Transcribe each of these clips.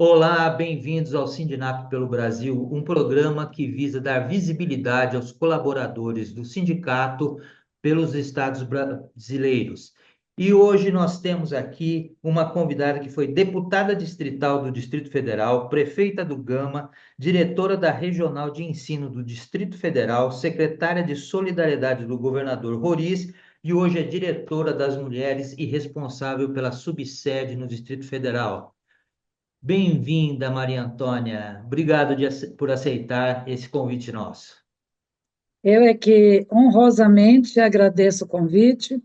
Olá, bem-vindos ao Sindinap pelo Brasil, um programa que visa dar visibilidade aos colaboradores do sindicato pelos estados brasileiros. E hoje nós temos aqui uma convidada que foi deputada distrital do Distrito Federal, prefeita do Gama, diretora da Regional de Ensino do Distrito Federal, secretária de Solidariedade do governador Roriz e hoje é diretora das Mulheres e responsável pela subsede no Distrito Federal. Bem-vinda, Maria Antônia. Obrigado por aceitar esse convite nosso. Eu é que honrosamente agradeço o convite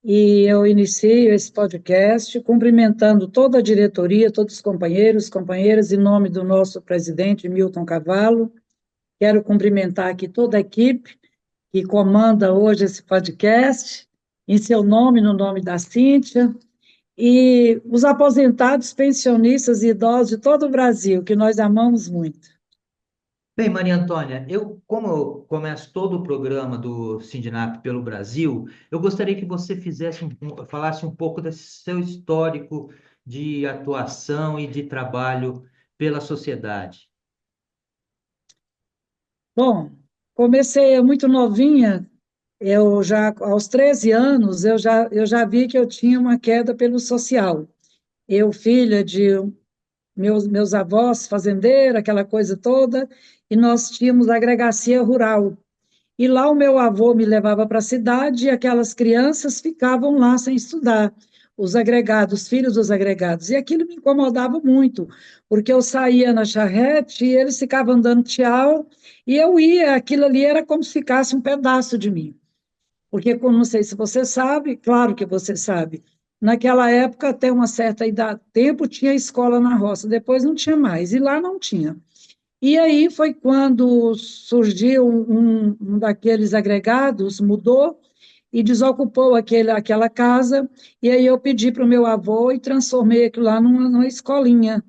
e eu inicio esse podcast cumprimentando toda a diretoria, todos os companheiros, companheiras, em nome do nosso presidente Milton Cavallo. Quero cumprimentar aqui toda a equipe que comanda hoje esse podcast, em seu nome, no nome da Cíntia, e os aposentados, pensionistas e idosos de todo o Brasil, que nós amamos muito. Bem, Maria Antônia, como eu começo todo o programa do Sindinap pelo Brasil, eu gostaria que você falasse um pouco desse seu histórico de atuação e de trabalho pela sociedade. Bom, comecei muito novinha. Eu já, aos 13 anos, eu já vi que eu tinha uma queda pelo social. Eu, filha de meus avós, fazendeira, aquela coisa toda, e nós tínhamos a agregacia rural. E lá o meu avô me levava para a cidade e aquelas crianças ficavam lá sem estudar, os agregados, filhos dos agregados. E aquilo me incomodava muito, porque eu saía na charrete e eles ficavam andando tchau, e eu ia, aquilo ali era como se ficasse um pedaço de mim. Porque, não sei se você sabe, claro que você sabe, naquela época, até uma certa idade, tempo, tinha escola na roça, depois não tinha mais, e lá não tinha. E aí foi quando surgiu um daqueles agregados, mudou e desocupou aquela casa, e aí eu pedi para o meu avô e transformei aquilo lá numa escolinha,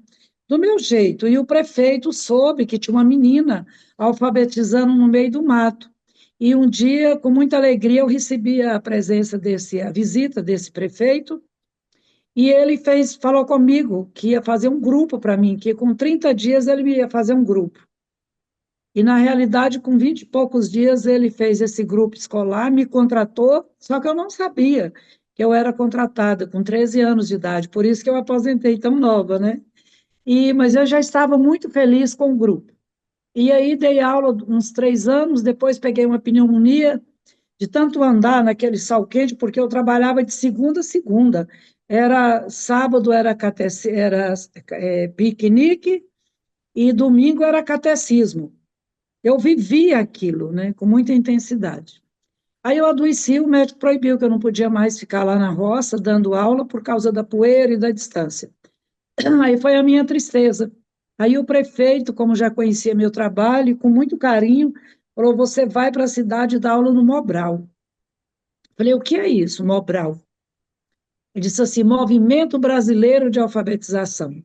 do meu jeito. E o prefeito soube que tinha uma menina alfabetizando no meio do mato. E um dia, com muita alegria, eu recebi a visita desse prefeito, e ele falou comigo que ia fazer um grupo para mim, que com 30 dias ele ia fazer um grupo. E, na realidade, com 20 e poucos dias, ele fez esse grupo escolar, me contratou, só que eu não sabia que eu era contratada com 13 anos de idade, por isso que eu aposentei tão nova, né? Mas eu já estava muito feliz com o grupo. E aí dei aula uns 3 anos, depois peguei uma pneumonia, de tanto andar naquele sol quente, porque eu trabalhava de segunda a segunda. Era sábado era piquenique e domingo era catecismo. Eu vivia aquilo, né, com muita intensidade. Aí eu adoeci, o médico proibiu que eu não podia mais ficar lá na roça dando aula por causa da poeira e da distância. Aí foi a minha tristeza. Aí o prefeito, como já conhecia meu trabalho, com muito carinho, falou: você vai para a cidade dar aula no Mobral. Falei: o que é isso, Mobral? Ele disse assim: Movimento Brasileiro de Alfabetização.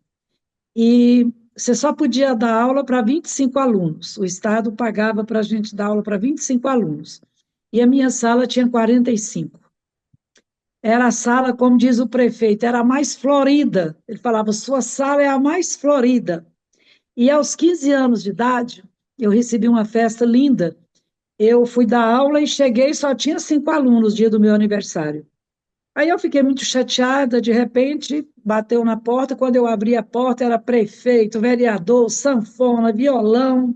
E você só podia dar aula para 25 alunos. O Estado pagava para a gente dar aula para 25 alunos. E a minha sala tinha 45. Era a sala, como diz o prefeito, era a mais florida. Ele falava: sua sala é a mais florida. E aos 15 anos de idade, eu recebi uma festa linda. Eu fui dar aula e cheguei, só tinha 5 alunos, dia do meu aniversário. Aí eu fiquei muito chateada, de repente bateu na porta, quando eu abri a porta era prefeito, vereador, sanfona, violão,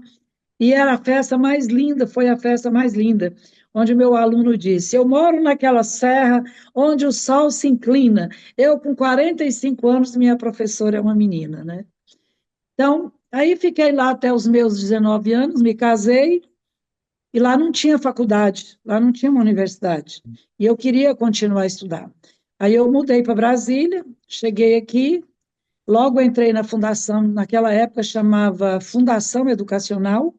e era a festa mais linda, foi a festa mais linda, onde meu aluno disse: eu moro naquela serra onde o sol se inclina. Eu, com 45 anos, minha professora é uma menina, né? Então, aí fiquei lá até os meus 19 anos, me casei, e lá não tinha faculdade, lá não tinha uma universidade. E eu queria continuar a estudar. Aí eu mudei para Brasília, cheguei aqui, logo entrei na fundação, naquela época chamava Fundação Educacional,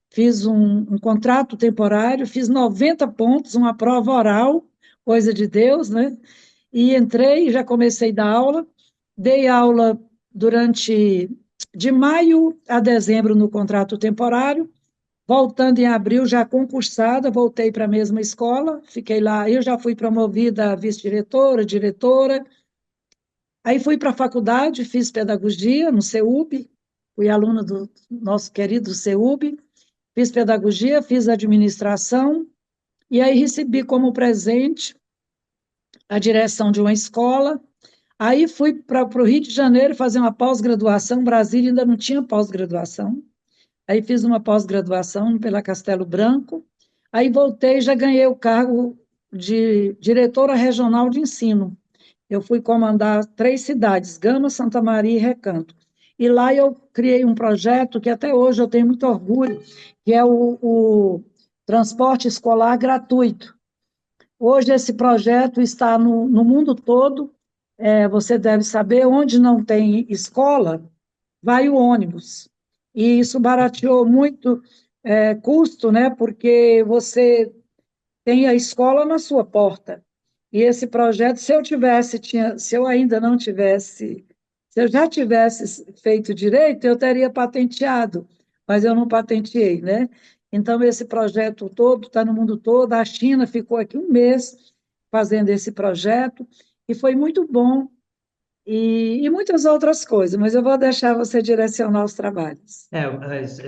fiz um contrato temporário, fiz 90 pontos, uma prova oral, coisa de Deus, né? E entrei, já comecei a dar aula, dei aula durante de maio a dezembro no contrato temporário, voltando em abril, já concursada, voltei para a mesma escola, fiquei lá, eu já fui promovida a vice-diretora, diretora, Aí fui para a faculdade, fiz pedagogia no CEUB, fui aluna do nosso querido CEUB, fiz pedagogia, fiz administração, e aí recebi como presente a direção de uma escola. Aí fui para o Rio de Janeiro fazer uma pós-graduação, Brasília ainda não tinha pós-graduação. Aí fiz uma pós-graduação pela Castelo Branco. Aí voltei e já ganhei o cargo de diretora regional de ensino. Eu fui comandar 3 cidades, Gama, Santa Maria e Recanto. E lá eu criei um projeto que até hoje eu tenho muito orgulho, que é o transporte escolar gratuito. Hoje esse projeto está no mundo todo. Você deve saber, onde não tem escola, vai o ônibus. E isso barateou muito custo, né? Porque você tem a escola na sua porta. E esse projeto, se eu ainda não tivesse, se eu já tivesse feito direito, eu teria patenteado, mas eu não patenteei, né? Então, esse projeto todo está no mundo todo. A China ficou aqui um mês fazendo esse projeto, e foi muito bom, e muitas outras coisas, mas eu vou deixar você direcionar os trabalhos. Mas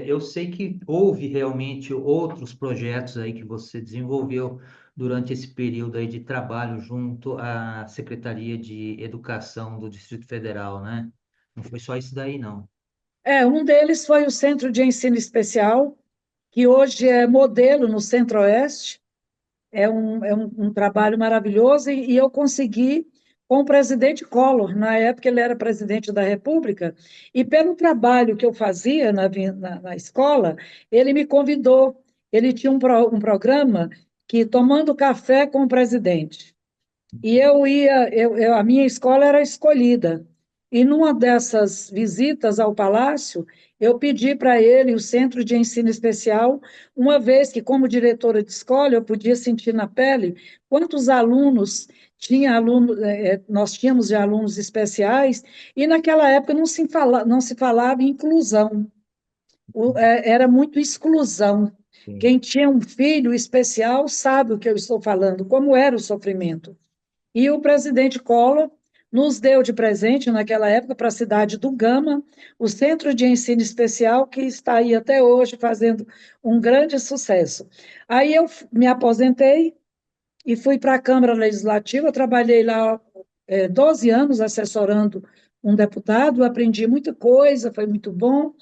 eu sei que houve realmente outros projetos aí que você desenvolveu durante esse período aí de trabalho junto à Secretaria de Educação do Distrito Federal, né? Não foi só isso daí, não. Um deles foi o Centro de Ensino Especial, que hoje é modelo no Centro-Oeste. É um trabalho maravilhoso, e eu consegui com o presidente Collor. Na época ele era presidente da República, e pelo trabalho que eu fazia na escola, ele me convidou. Ele tinha um programa que, tomando café com o presidente. E a minha escola era escolhida. E numa dessas visitas ao palácio, eu pedi para ele o Centro de Ensino Especial, uma vez que, como diretora de escola, eu podia sentir na pele quantos alunos nós tínhamos de alunos especiais, e naquela época não se falava em inclusão, era muito exclusão. Sim. Quem tinha um filho especial sabe o que eu estou falando, como era o sofrimento. E o presidente Collor nos deu de presente, naquela época, para a cidade do Gama, o Centro de Ensino Especial, que está aí até hoje fazendo um grande sucesso. Aí eu me aposentei e fui para a Câmara Legislativa. Eu trabalhei lá 12 anos assessorando um deputado, aprendi muita coisa, foi muito bom.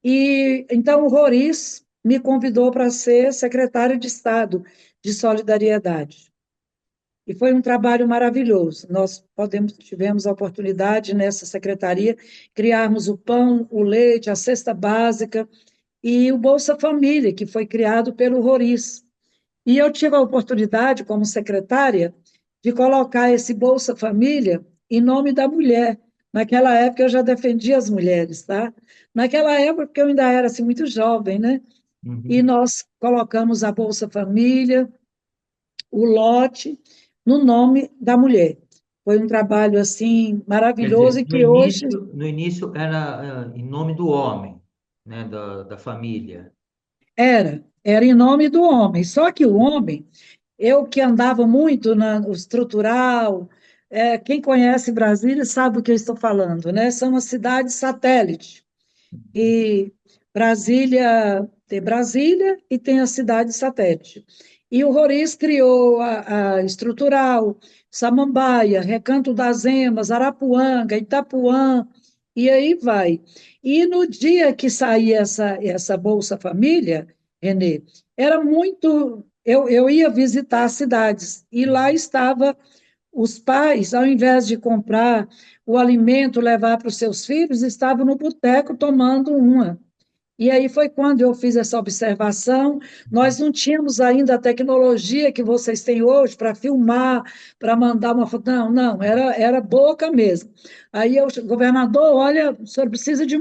E então o Roriz me convidou para ser secretário de Estado de Solidariedade. E foi um trabalho maravilhoso. Tivemos a oportunidade, nessa secretaria, criarmos o pão, o leite, a cesta básica e o Bolsa Família, que foi criado pelo Roriz. E eu tive a oportunidade, como secretária, de colocar esse Bolsa Família em nome da mulher. Naquela época eu já defendia as mulheres, tá? Naquela época, porque eu ainda era assim, muito jovem, né? E Uhum. nós colocamos a Bolsa Família, o lote, no nome da mulher. Foi um trabalho assim Quer maravilhoso, dizer, e que hoje no início era em nome do homem, né? Da família. era em nome do homem. Só que o homem, eu que andava muito no estrutural, quem conhece Brasília sabe o que eu estou falando, né? São uma cidade satélite. E tem Brasília e tem a cidade satélite. E o Roriz criou a Estrutural, Samambaia, Recanto das Emas, Arapuanga, Itapuã, e aí vai. E no dia que saía essa Bolsa Família, Renê, era muito. Eu ia visitar as cidades, e lá estava os pais, ao invés de comprar o alimento, levar para os seus filhos, estavam no boteco tomando uma. E aí foi quando eu fiz essa observação. Nós não tínhamos ainda a tecnologia que vocês têm hoje para filmar, para mandar uma foto. Não, não, era boca mesmo. Aí eu, governador, olha, o senhor precisa de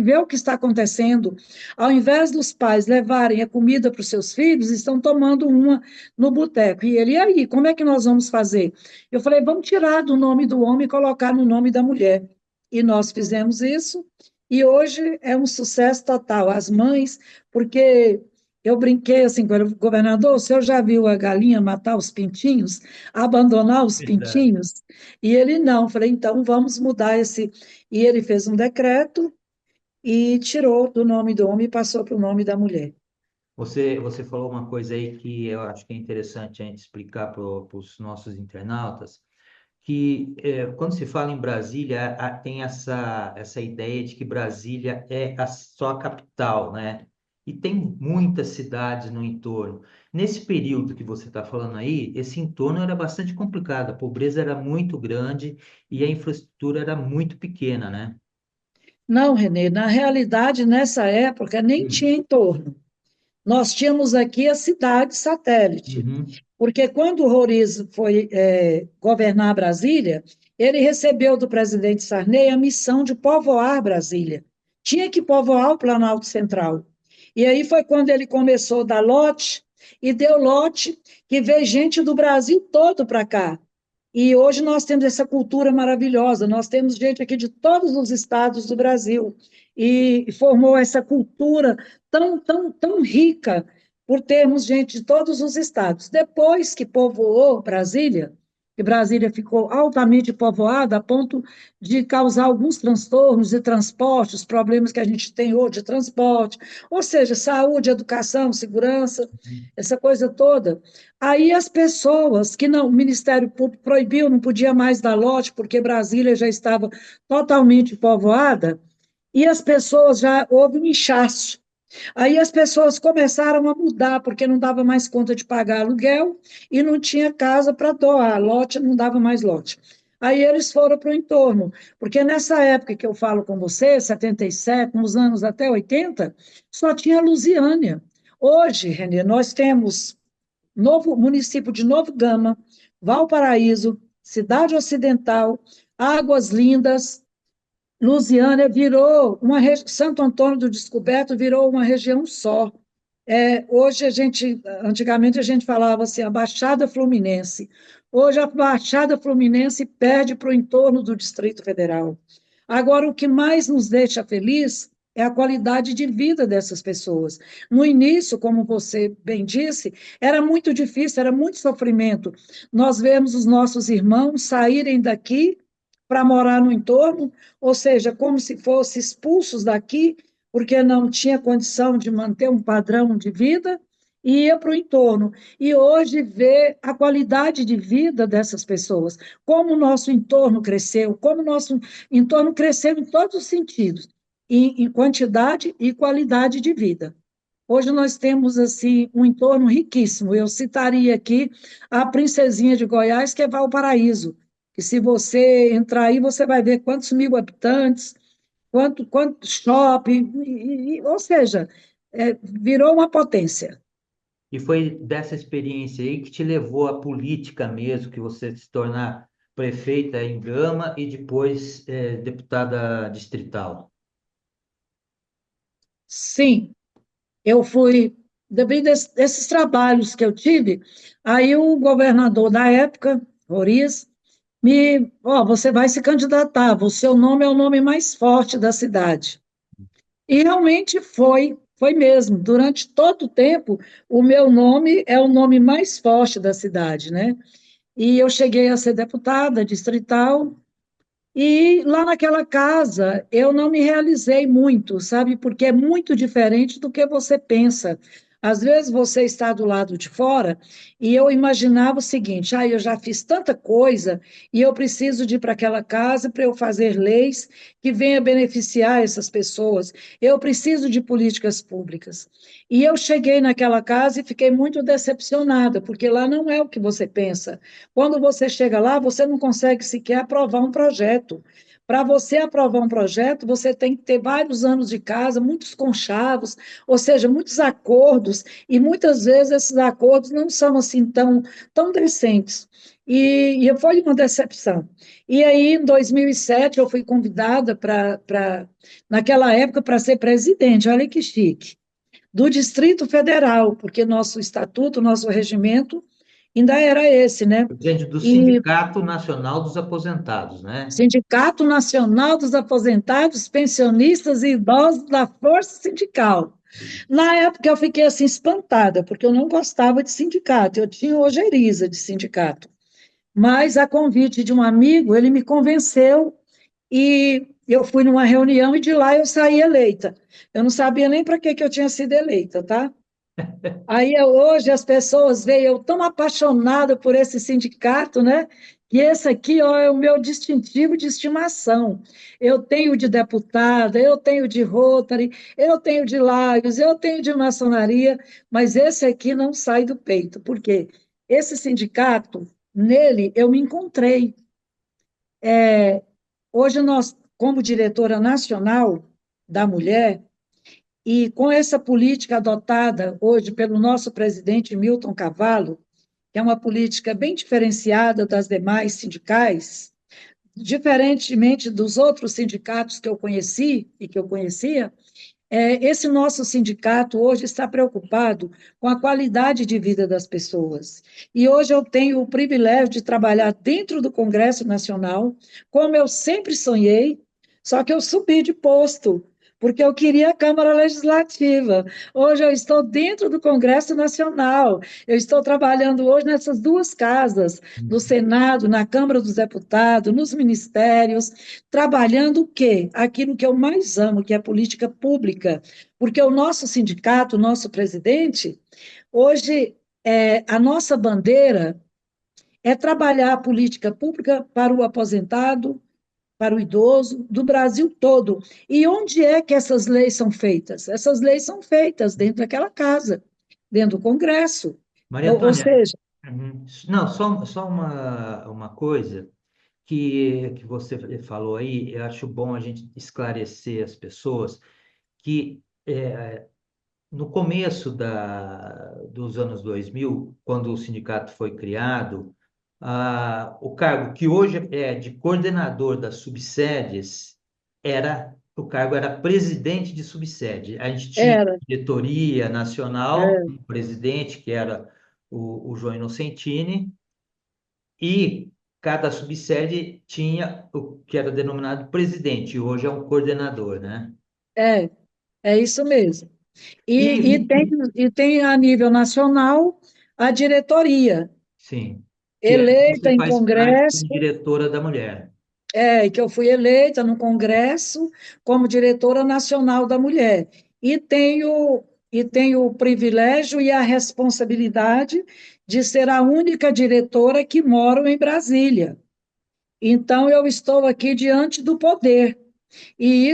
ver o que está acontecendo. Ao invés dos pais levarem a comida para os seus filhos, estão tomando uma no boteco. E ele, e aí, como é que nós vamos fazer? Eu falei, vamos tirar do nome do homem e colocar no nome da mulher. E nós fizemos isso. E hoje é um sucesso total. As mães, porque eu brinquei assim com ele, governador, o senhor já viu a galinha matar os pintinhos, abandonar os Verdade. pintinhos? E ele não. Falei, então vamos mudar esse. E ele fez um decreto e tirou do nome do homem e passou para o nome da mulher. Você falou uma coisa aí que eu acho que é interessante a gente explicar para os nossos internautas, que quando se fala em Brasília, tem essa ideia de que Brasília é só a capital, né? E tem muitas cidades no entorno. Nesse período que você está falando aí, esse entorno era bastante complicado, a pobreza era muito grande e a infraestrutura era muito pequena, né? Não, Renê, na realidade, nessa época, nem Hum. tinha entorno. Nós tínhamos aqui a cidade satélite, Uhum. porque quando o Roriz foi governar Brasília, ele recebeu do presidente Sarney a missão de povoar Brasília. Tinha que povoar o Planalto Central. E aí foi quando ele começou a dar lote, e deu lote, que veio gente do Brasil todo para cá. E hoje nós temos essa cultura maravilhosa, nós temos gente aqui de todos os estados do Brasil, e formou essa cultura tão rica por termos gente de todos os estados. Depois que povoou Brasília, que Brasília ficou altamente povoada a ponto de causar alguns transtornos de transporte, os problemas que a gente tem hoje de transporte, ou seja, saúde, educação, segurança, essa coisa toda. Aí as pessoas que não, o Ministério Público proibiu, não podia mais dar lote, porque Brasília já estava totalmente povoada, e as pessoas já houve um inchaço. Aí as pessoas começaram a mudar, porque não dava mais conta de pagar aluguel e não tinha casa para doar, lote não dava mais lote. Aí eles foram para o entorno, porque nessa época que eu falo com você, 77, nos anos até 80, só tinha Lusiânia. Hoje, Renê, nós temos novo município de Novo Gama, Valparaíso, Cidade Ocidental, Águas Lindas, Lusiânia virou Santo Antônio do Descoberto virou uma região só. Hoje antigamente a gente falava assim, a Baixada Fluminense. Hoje a Baixada Fluminense perde para o entorno do Distrito Federal. Agora, o que mais nos deixa feliz é a qualidade de vida dessas pessoas. No início, como você bem disse, era muito difícil, era muito sofrimento. Nós vemos os nossos irmãos saírem daqui para morar no entorno, ou seja, como se fossem expulsos daqui, porque não tinha condição de manter um padrão de vida, e ia para o entorno. E hoje vê a qualidade de vida dessas pessoas, como o nosso entorno cresceu, como o nosso entorno cresceu em todos os sentidos, em quantidade e qualidade de vida. Hoje nós temos assim um entorno riquíssimo. Eu citaria aqui a Princesinha de Goiás, que é Valparaíso, que se você entrar aí, você vai ver quantos mil habitantes, quanto shopping, ou seja, virou uma potência. E foi dessa experiência aí que te levou à política mesmo, que você se tornar prefeita em Gama e depois deputada distrital. Sim, eu fui, devido a esses trabalhos que eu tive, aí o governador da época, Roriz, você vai se candidatar, o seu nome é o nome mais forte da cidade. E realmente foi mesmo. Durante todo o tempo, o meu nome é o nome mais forte da cidade, né? E eu cheguei a ser deputada distrital, e lá naquela casa eu não me realizei muito, sabe? Porque é muito diferente do que você pensa. Às vezes você está do lado de fora e eu imaginava o seguinte: eu já fiz tanta coisa e eu preciso de ir para aquela casa para eu fazer leis que venham beneficiar essas pessoas. Eu preciso de políticas públicas. E eu cheguei naquela casa e fiquei muito decepcionada, porque lá não é o que você pensa. Quando você chega lá, você não consegue sequer aprovar um projeto. Para você aprovar um projeto, você tem que ter vários anos de casa, muitos conchavos, ou seja, muitos acordos, e muitas vezes esses acordos não são assim tão decentes. E foi uma decepção. E aí, em 2007, eu fui convidada naquela época, para ser presidente, olha que chique, do Distrito Federal, porque nosso estatuto, nosso regimento ainda era esse, né? Presidente do E Sindicato Nacional dos Aposentados, né? Sindicato Nacional dos Aposentados, Pensionistas e Idosos da Força Sindical. Na época eu fiquei assim espantada, porque eu não gostava de sindicato, eu tinha ojeriza de sindicato. Mas, a convite de um amigo, ele me convenceu e eu fui numa reunião e de lá eu saí eleita. Eu não sabia nem para que que eu tinha sido eleita, tá? Hoje as pessoas veem eu tão apaixonada por esse sindicato, né? Que esse aqui, ó, é o meu distintivo de estimação. Eu tenho de deputada, eu tenho de Rotary, eu tenho de Lagos, eu tenho de maçonaria, mas esse aqui não sai do peito. Por quê? Esse sindicato, nele eu me encontrei. Hoje nós, como diretora nacional da mulher, e com essa política adotada hoje pelo nosso presidente Milton Cavallo, que é uma política bem diferenciada das demais sindicais, diferentemente dos outros sindicatos que eu conheci e que eu conhecia, esse nosso sindicato hoje está preocupado com a qualidade de vida das pessoas. E hoje eu tenho o privilégio de trabalhar dentro do Congresso Nacional, como eu sempre sonhei, só que eu subi de posto, porque eu queria a Câmara Legislativa. Hoje eu estou dentro do Congresso Nacional. Eu estou trabalhando hoje nessas duas casas, no Senado, na Câmara dos Deputados, nos ministérios, trabalhando o quê? Aquilo que eu mais amo, que é a política pública, porque o nosso sindicato, o nosso presidente, hoje, a nossa bandeira é trabalhar a política pública para o aposentado, para o idoso, do Brasil todo. E onde é que essas leis são feitas? Essas leis são feitas dentro daquela casa, dentro do Congresso. Maria Ou Antônia, seja, não, só uma coisa que você falou aí, eu acho bom a gente esclarecer as pessoas que no começo dos anos 2000, quando o sindicato foi criado, o cargo que hoje é de coordenador das subsedes o cargo era presidente de subsede. A gente tinha era, diretoria nacional, é, um presidente que era o João Inocentini, e cada subsede tinha o que era denominado presidente, e hoje é um coordenador, né? é, é isso mesmo. E, E tem a nível nacional a diretoria, sim, que é que eleita você em faz parte como congresso, diretora da mulher. e que eu fui eleita no congresso como diretora nacional da mulher. E tenho o privilégio e a responsabilidade de ser a única diretora que moro em Brasília. Então, eu estou aqui diante do poder. E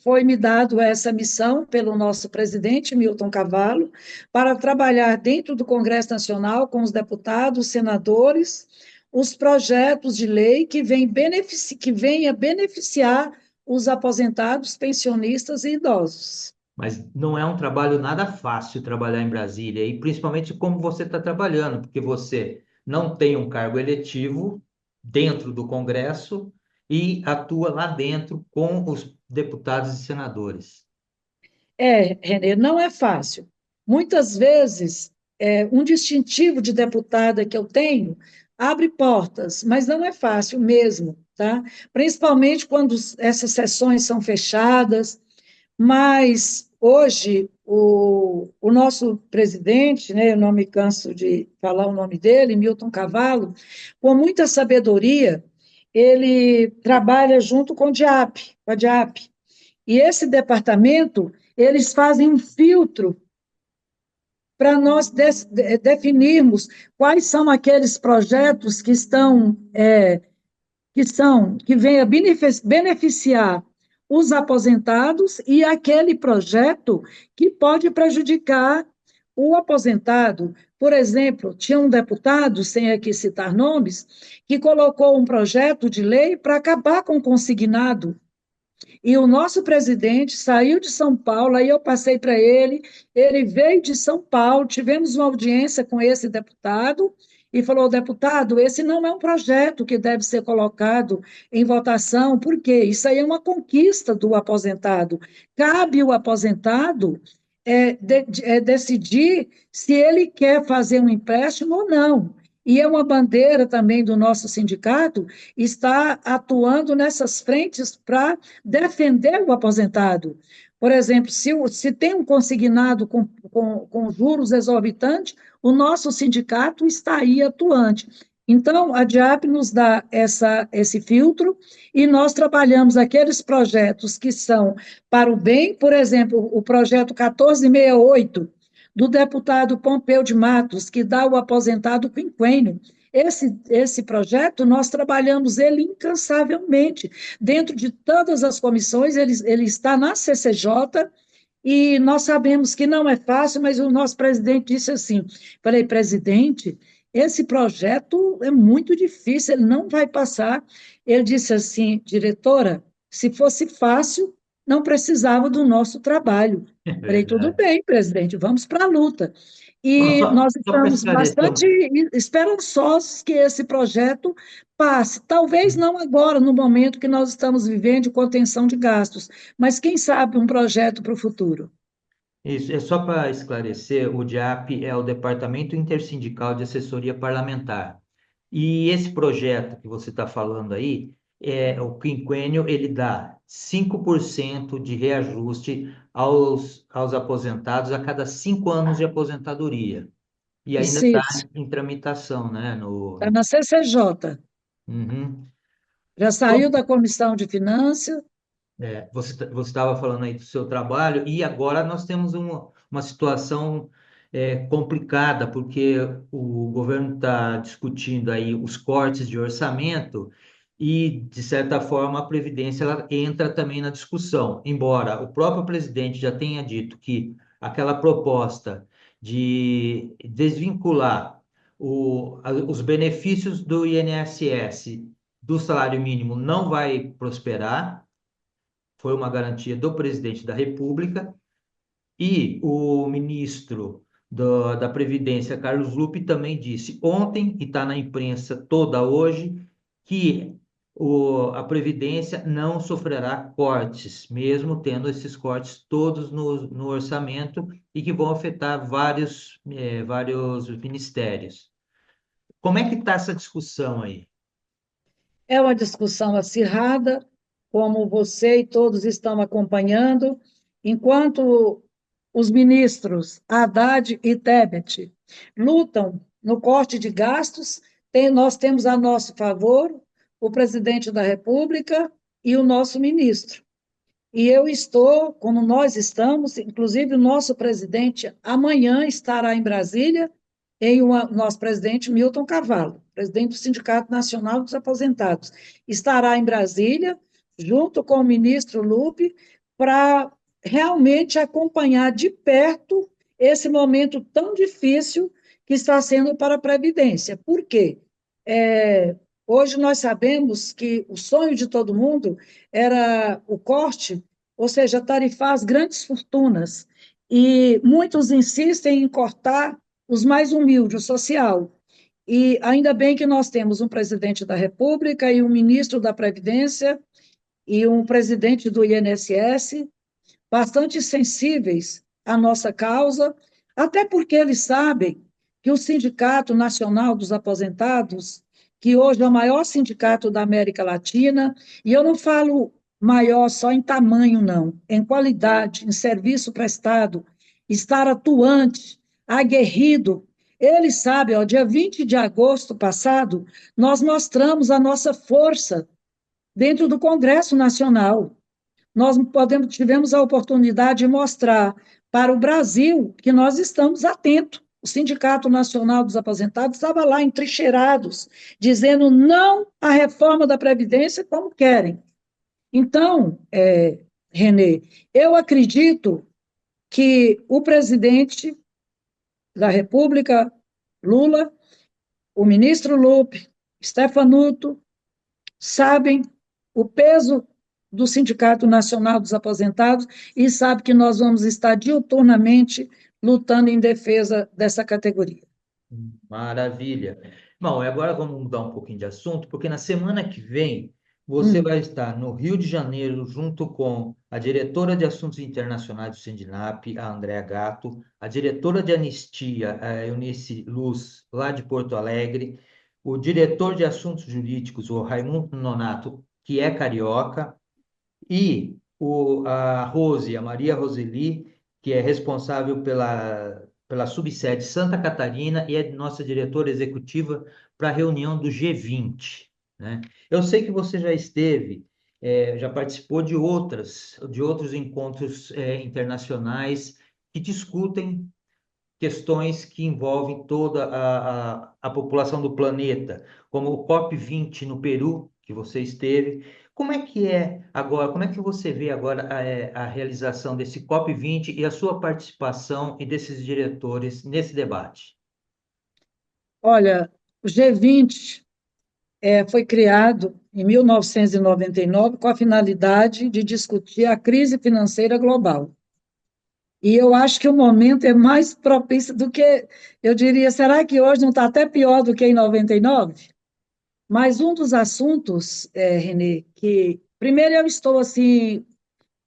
foi me dado essa missão pelo nosso presidente, Milton Cavallo, para trabalhar dentro do Congresso Nacional com os deputados, senadores, os projetos de lei que venha beneficiar os aposentados, pensionistas e idosos. Mas não é um trabalho nada fácil trabalhar em Brasília, e principalmente como você está trabalhando, porque você não tem um cargo eletivo dentro do Congresso e atua lá dentro com os deputados e senadores. Renê, não é fácil. Muitas vezes, um distintivo de deputada que eu tenho abre portas, mas não é fácil mesmo, tá? Principalmente quando essas sessões são fechadas. Mas hoje o nosso presidente, né, eu não me canso de falar o nome dele, Milton Cavallo, com muita sabedoria, ele trabalha junto com o DIAP, com a DIAP. E esse departamento, eles fazem um filtro para nós definirmos quais são aqueles projetos que venha beneficiar os aposentados e aquele projeto que pode prejudicar o aposentado. Por exemplo, tinha um deputado, sem aqui citar nomes, que colocou um projeto de lei para acabar com o consignado. E o nosso presidente saiu de São Paulo, aí eu passei para ele veio de São Paulo, tivemos uma audiência com esse deputado e falou: deputado, esse não é um projeto que deve ser colocado em votação, porque isso aí é uma conquista do aposentado. Cabe o aposentado decidir se ele quer fazer um empréstimo ou não. E é uma bandeira também do nosso sindicato está atuando nessas frentes para defender o aposentado, Por exemplo, se tem um consignado com juros exorbitantes, o nosso sindicato está aí atuante. Então, a DIAP nos dá esse filtro e nós trabalhamos aqueles projetos que são para o bem, por exemplo, o projeto 1468, do deputado Pompeu de Matos, que dá ao aposentado quinquênio. Esse projeto, nós trabalhamos ele incansavelmente. Dentro de todas as comissões, ele está na CCJ, e nós sabemos que não é fácil, mas o nosso presidente disse assim: falei, presidente, esse projeto é muito difícil, ele não vai passar. Ele disse assim, diretora, se fosse fácil, não precisava do nosso trabalho. É Falei, tudo verdade. bem, presidente, vamos para a luta. Bom, E nós só para estamos esclarecer, bastante esperançosos que esse projeto passe. Talvez não agora, no momento que nós estamos vivendo de contenção de gastos, mas quem sabe um projeto para o futuro. isso, é só para esclarecer, o DIAP é o Departamento Intersindical de Assessoria Parlamentar. E esse projeto que você está falando aí, o quinquênio, ele dá 5% de reajuste aos aposentados a cada 5 anos de aposentadoria. E ainda Isso, está isso. em tramitação, né? Está na CCJ. Uhum. Já saiu da Comissão de Finanças. Você estava falando aí do seu trabalho, e agora nós temos uma situação complicada, porque o governo está discutindo aí os cortes de orçamento e, de certa forma, a Previdência ela entra também na discussão, embora o próprio presidente já tenha dito que aquela proposta de desvincular os benefícios do INSS do salário mínimo não vai prosperar. Foi uma garantia do presidente da República, e o ministro da Previdência, Carlos Lupe, também disse ontem, e está na imprensa toda hoje, que a Previdência não sofrerá cortes, mesmo tendo esses cortes todos no orçamento e que vão afetar vários ministérios. Como é que está essa discussão aí? É uma discussão acirrada, como você e todos estão acompanhando, enquanto os ministros Haddad e Tebet lutam no corte de gastos, nós temos a nosso favor o presidente da República e o nosso ministro. E eu estou, como nós estamos, inclusive o nosso presidente amanhã estará em Brasília, nosso presidente Milton Carvalho, presidente do Sindicato Nacional dos Aposentados, estará em Brasília, junto com o ministro Lupe, para realmente acompanhar de perto esse momento tão difícil que está sendo para a Previdência. Por quê? Hoje nós sabemos que o sonho de todo mundo era o corte, ou seja, tarifar as grandes fortunas. E muitos insistem em cortar os mais humildes, o social. E ainda bem que nós temos um presidente da República e um ministro da Previdência e um presidente do INSS bastante sensíveis à nossa causa, até porque eles sabem que o Sindicato Nacional dos Aposentados, que hoje é o maior sindicato da América Latina, e eu não falo maior só em tamanho, não, em qualidade, em serviço prestado, estar atuante, aguerrido. Eles sabem, ó, dia 20 de agosto passado, nós mostramos a nossa força dentro do Congresso Nacional. Nós tivemos a oportunidade de mostrar para o Brasil que nós estamos atentos. O Sindicato Nacional dos Aposentados estava lá entrincheirados, dizendo não à reforma da Previdência como querem. Então, Renê, eu acredito que o presidente da República, Lula, o ministro Lupe, Stefanuto, sabem o peso do Sindicato Nacional dos Aposentados e sabe que nós vamos estar diuturnamente lutando em defesa dessa categoria. Maravilha. Bom, e agora vamos mudar um pouquinho de assunto, porque na semana que vem você Hum, vai estar no Rio de Janeiro, junto com a diretora de Assuntos Internacionais do Sindinap, a Andréa Gatto, a diretora de Anistia, a Eunice Luz, lá de Porto Alegre, o diretor de Assuntos Jurídicos, o Raimundo Nonato, que é carioca, e a Rose, a Maria Roseli, que é responsável pela subsede Santa Catarina e é nossa diretora executiva para a reunião do G20, né? Eu sei que você já esteve, já participou de outros encontros, internacionais que discutem questões que envolvem toda a população do planeta, como o COP20 no Peru, que você esteve. Como é que é agora, como é que você vê agora a realização desse COP20 e a sua participação e desses diretores nesse debate? Olha, o G20 foi criado em 1999 com a finalidade de discutir a crise financeira global. E eu acho que o momento é mais propício do que, eu diria, será que hoje não está até pior do que em 99? Mas um dos assuntos, Renê, que primeiro eu estou assim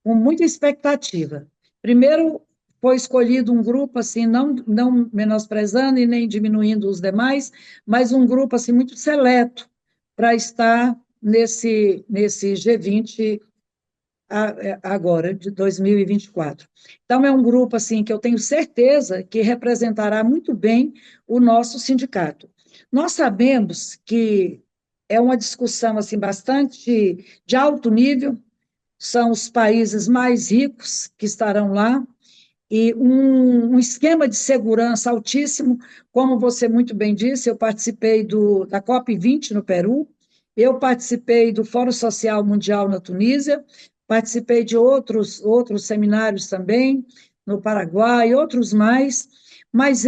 com muita expectativa. Primeiro foi escolhido um grupo assim, não menosprezando e nem diminuindo os demais, mas um grupo assim muito seleto para estar nesse G20 agora, de 2024. Então, é um grupo assim que eu tenho certeza que representará muito bem o nosso sindicato. Nós sabemos que é uma discussão assim bastante de alto nível, são os países mais ricos que estarão lá, e um esquema de segurança altíssimo, como você muito bem disse, eu participei da COP20 no Peru, eu participei do Fórum Social Mundial na Tunísia, participei de outros seminários também, no Paraguai, outros mais, mas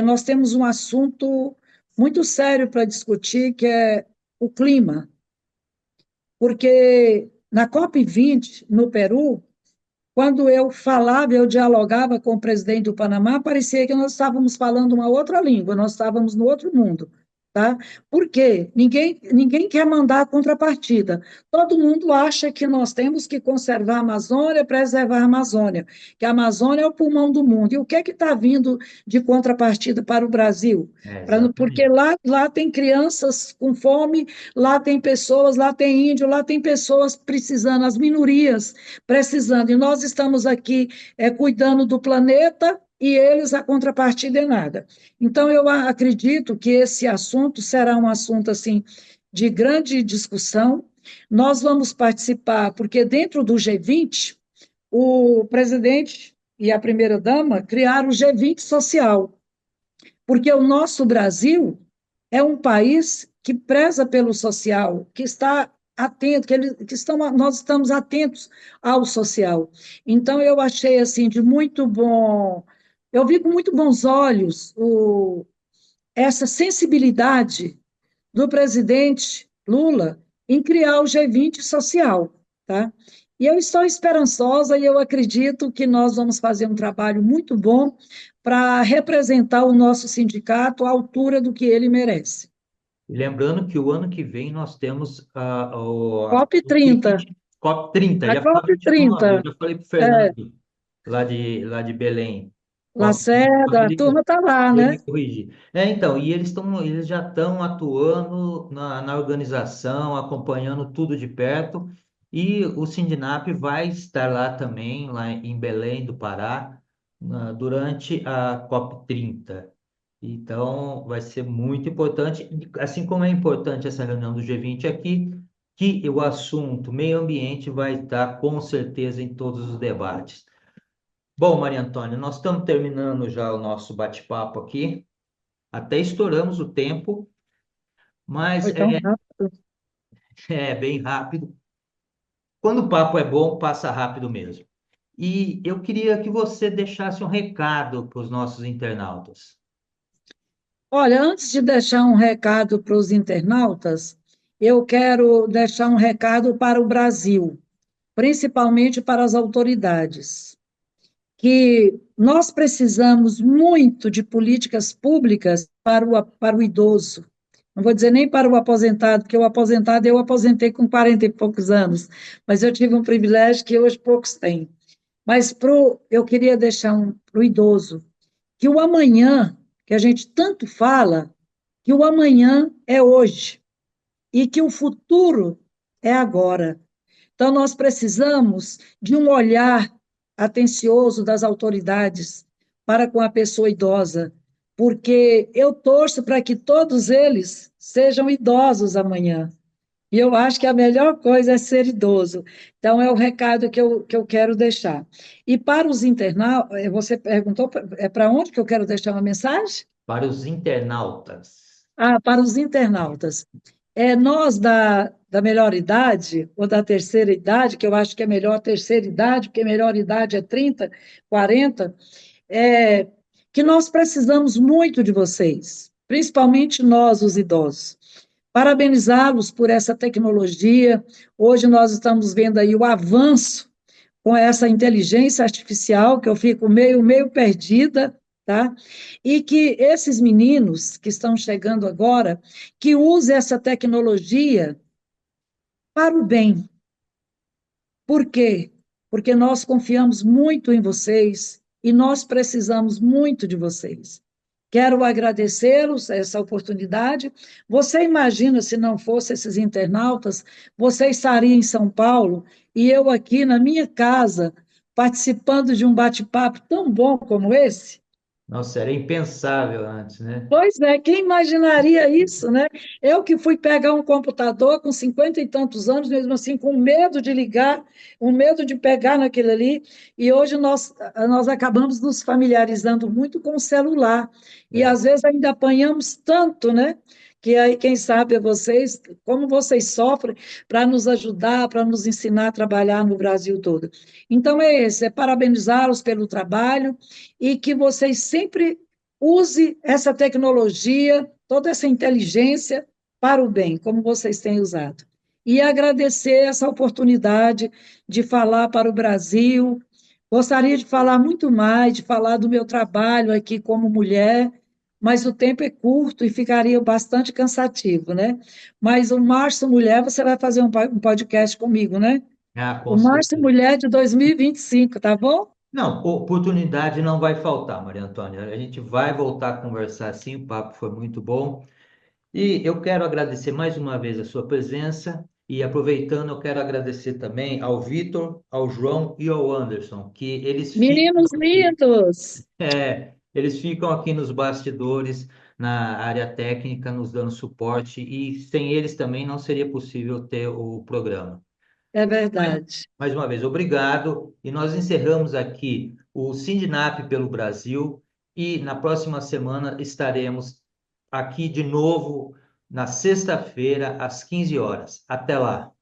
nós temos um assunto muito sério para discutir, que é o clima, porque na COP20, no Peru, quando eu falava, eu dialogava com o presidente do Panamá, parecia que nós estávamos falando uma outra língua, nós estávamos no outro mundo. Tá? Por quê? Ninguém quer mandar a contrapartida. Todo mundo acha que nós temos que conservar a Amazônia, preservar a Amazônia, que a Amazônia é o pulmão do mundo. E o que é que está vindo de contrapartida para o Brasil? Porque Exatamente. lá tem crianças com fome, lá tem pessoas, lá tem índio, lá tem pessoas precisando, as minorias precisando. E nós estamos aqui cuidando do planeta e eles, a contrapartida é nada. Então, eu acredito que esse assunto será um assunto assim de grande discussão. Nós vamos participar, porque dentro do G20, o presidente e a primeira-dama criaram o G20 social, porque o nosso Brasil é um país que preza pelo social, que está atento, nós estamos atentos ao social. Então, eu achei assim de muito bom, eu vi com muito bons olhos essa sensibilidade do presidente Lula em criar o G20 social, tá? E eu estou esperançosa e eu acredito que nós vamos fazer um trabalho muito bom para representar o nosso sindicato à altura do que ele merece. E lembrando que o ano que vem nós temos a COP 30, COP30, a já COP falei de nome, 30, eu já falei para o é, Fernando, lá de Belém. Lacerda, a turma está lá, Ele né? me corrigir. Então, e eles já estão atuando na organização, acompanhando tudo de perto, e o Sindinap vai estar lá também, lá em Belém do Pará, durante a COP30. Então, vai ser muito importante, assim como é importante essa reunião do G20 aqui, que o assunto meio ambiente vai estar com certeza em todos os debates. Bom, Maria Antônia, nós estamos terminando já o nosso bate-papo aqui. Até estouramos o tempo, mas Foi tão rápido. é bem rápido. Quando o papo é bom, passa rápido mesmo. E eu queria que você deixasse um recado para os nossos internautas. Olha, antes de deixar um recado para os internautas, eu quero deixar um recado para o Brasil, principalmente para as autoridades, que nós precisamos muito de políticas públicas para o idoso. Não vou dizer nem para o aposentado, porque o aposentado eu aposentei com 40 e poucos anos, mas eu tive um privilégio que hoje poucos têm. Mas eu queria deixar para o idoso que o amanhã, que a gente tanto fala, que o amanhã é hoje e que o futuro é agora. Então, nós precisamos de um olhar atencioso das autoridades para com a pessoa idosa, porque eu torço para que todos eles sejam idosos amanhã. E eu acho que a melhor coisa é ser idoso. Então, é o recado que eu quero deixar. E para os internautas, você perguntou, é para onde que eu quero deixar uma mensagem? Para os internautas. Ah, para os internautas. Nós da melhor idade, ou da terceira idade, que eu acho que é melhor a terceira idade, porque a melhor idade é 30, 40, é, que nós precisamos muito de vocês, principalmente nós, os idosos. Parabenizá-los por essa tecnologia. Hoje nós estamos vendo aí o avanço com essa inteligência artificial, que eu fico meio perdida, tá? E que esses meninos que estão chegando agora, que usem essa tecnologia para o bem. Por quê? Porque nós confiamos muito em vocês e nós precisamos muito de vocês. Quero agradecê-los essa oportunidade. Você imagina se não fosse esses internautas, você estaria em São Paulo e eu aqui na minha casa, participando de um bate-papo tão bom como esse? Nossa, era impensável antes, né? Pois é, quem imaginaria isso, né? Eu que fui pegar um computador com 50 e tantos anos, mesmo assim, com medo de ligar, com medo de pegar naquele ali, e hoje nós acabamos nos familiarizando muito com o celular, e É. às vezes ainda apanhamos tanto, né? Que aí, quem sabe é vocês, como vocês sofrem para nos ajudar, para nos ensinar a trabalhar no Brasil todo. Então é esse, é parabenizá-los pelo trabalho e que vocês sempre use essa tecnologia, toda essa inteligência para o bem, como vocês têm usado. E agradecer essa oportunidade de falar para o Brasil. Gostaria de falar muito mais, de falar do meu trabalho aqui como mulher, mas o tempo é curto e ficaria bastante cansativo, né? Mas o Março Mulher, você vai fazer um podcast comigo, né? Ah, com O Março certeza. Mulher de 2025, tá bom? Não, oportunidade não vai faltar, Maria Antônia. A gente vai voltar a conversar sim, o papo foi muito bom. E eu quero agradecer mais uma vez a sua presença e aproveitando, eu quero agradecer também ao Vitor, ao João e ao Anderson, que eles ficam Meninos aqui, lindos! eles ficam aqui nos bastidores, na área técnica, nos dando suporte e sem eles também não seria possível ter o programa. É Mais, verdade. mais uma vez, obrigado. E nós encerramos aqui o Sindinap pelo Brasil e na próxima semana estaremos aqui de novo na sexta-feira, às 15 horas. Até lá.